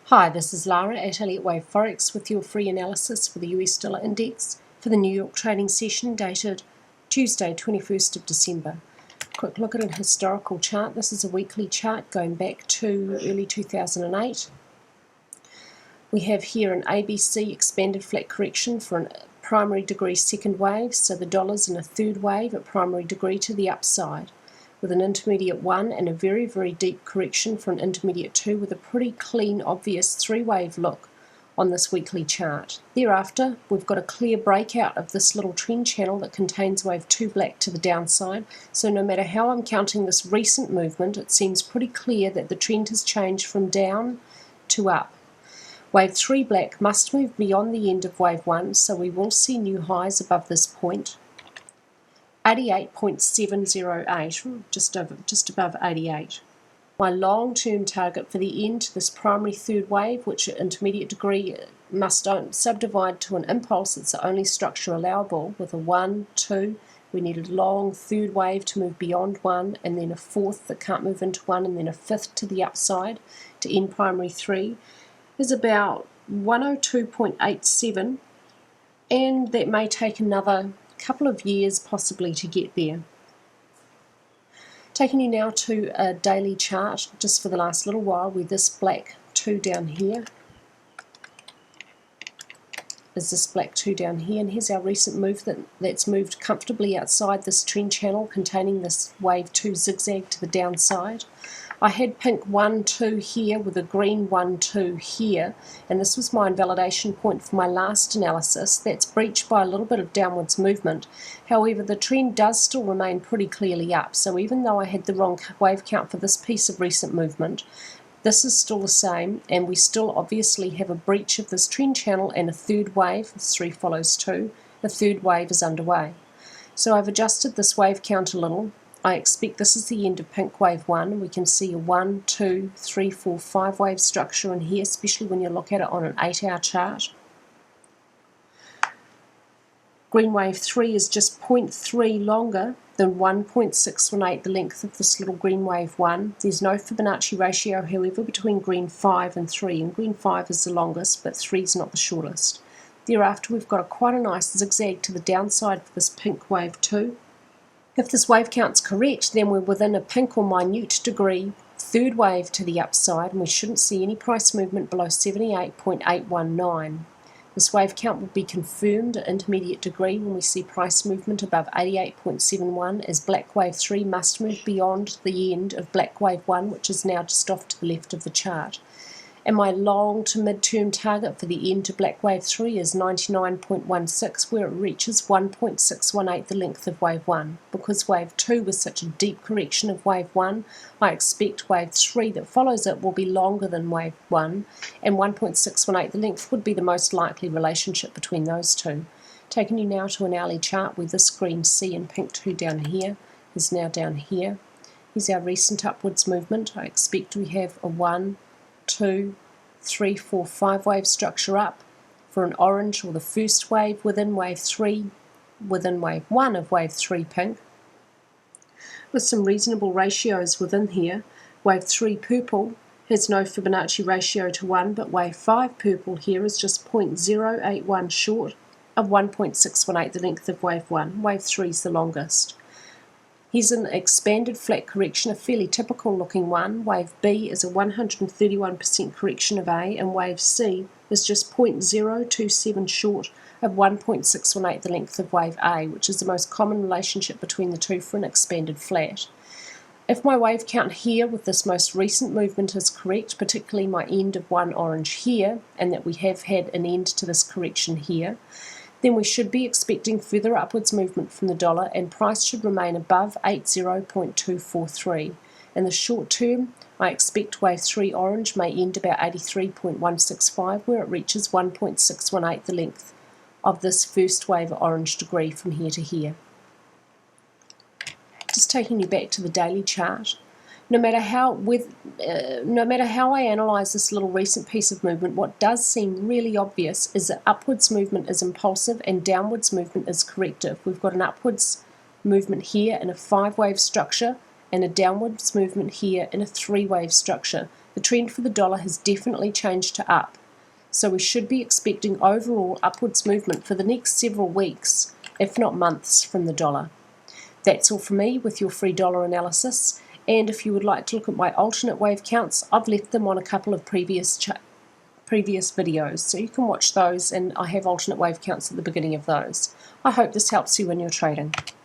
Hi, this is Lara at Elliott Forex with your free analysis for the US dollar index for the New York trading session dated Tuesday, 21st of December. Quick look at an historical chart. This is a weekly chart going back to early 2008. We have here an ABC expanded flat correction for a primary degree second wave, so the dollar's in a third wave at primary degree to the upside, with an intermediate 1 and a very, very deep correction for an intermediate 2 with a pretty clean, obvious three-wave look on this weekly chart. Thereafter, we've got a clear breakout of this little trend channel that contains wave 2 black to the downside, so no matter how I'm counting this recent movement, it seems pretty clear that the trend has changed from down to up. Wave 3 black must move beyond the end of wave 1, so we will see new highs above this point. 88.708, just above 88. My long-term target for the end to this primary third wave, which at intermediate degree must subdivide to an impulse. It's the only structure allowable with a 1, 2. We need a long third wave to move beyond 1, and then a fourth that can't move into 1, and then a fifth to the upside to end primary 3 is about 102.87, and that may take another couple of years possibly to get there. Taking you now to a daily chart just for the last little while, where this black 2 down here is this black 2 down here, and here's our recent move that's moved comfortably outside this trend channel containing this wave 2 zigzag to the downside. I had pink 1, 2 here with a green 1, 2 here, and this was my invalidation point for my last analysis. That's breached by a little bit of downwards movement. However, the trend does still remain pretty clearly up, so even though I had the wrong wave count for this piece of recent movement, this is still the same, and we still obviously have a breach of this trend channel and a third wave. 3 follows 2. The third wave is underway. So I've adjusted this wave count a little. I expect this is the end of pink wave 1. We can see a 1, 2, 3, 4, 5 wave structure in here, especially when you look at it on an 8-hour chart. Green wave 3 is just 0.3 longer than 1.618, the length of this little green wave 1. There's no Fibonacci ratio, however, between green 5 and 3, and green 5 is the longest, but 3 is not the shortest. Thereafter, we've got quite a nice zigzag to the downside for this pink wave 2. If this wave count's correct, then we're within a pink or minute degree third wave to the upside, and we shouldn't see any price movement below 78.819. This wave count will be confirmed at intermediate degree when we see price movement above 88.71, as black wave 3 must move beyond the end of black wave 1, which is now just off to the left of the chart. And my long to mid-term target for the end to black wave 3 is 99.16, where it reaches 1.618, the length of wave 1. Because wave 2 was such a deep correction of wave 1, I expect wave 3 that follows it will be longer than wave 1, and 1.618, the length, would be the most likely relationship between those two. Taking you now to an hourly chart where this green C and pink 2 down here is now down here. Here's our recent upwards movement. I expect we have a 1, 2, 3, 4, 5 wave structure up for an orange, or the first wave within wave 3, within wave 1 of wave 3 pink, with some reasonable ratios within here. Wave 3 purple has no Fibonacci ratio to 1, but wave 5 purple here is just 0.081 short of 1.618, the length of wave 1. Wave 3 is the longest. Here's an expanded flat correction, a fairly typical looking one. Wave B is a 131% correction of A, and wave C is just 0.027 short of 1.618, the length of wave A, which is the most common relationship between the two for an expanded flat. If my wave count here with this most recent movement is correct, particularly my end of 1 orange here, and that we have had an end to this correction here, then we should be expecting further upwards movement from the dollar, and price should remain above 80.243. In the short term, I expect wave 3 orange may end about 83.165, where it reaches 1.618, the length of this first wave orange degree from here to here. Just taking you back to the daily chart. No matter how I analyse this little recent piece of movement, what does seem really obvious is that upwards movement is impulsive and downwards movement is corrective. We've got an upwards movement here in a 5-wave structure and a downwards movement here in a 3-wave structure. the trend for the dollar has definitely changed to up, so we should be expecting overall upwards movement for the next several weeks, if not months, from the dollar. That's all from me with your free dollar analysis, and if you would like to look at my alternate wave counts, I've left them on a couple of previous videos, so you can watch those, and I have alternate wave counts at the beginning of those. I hope this helps you when you're trading.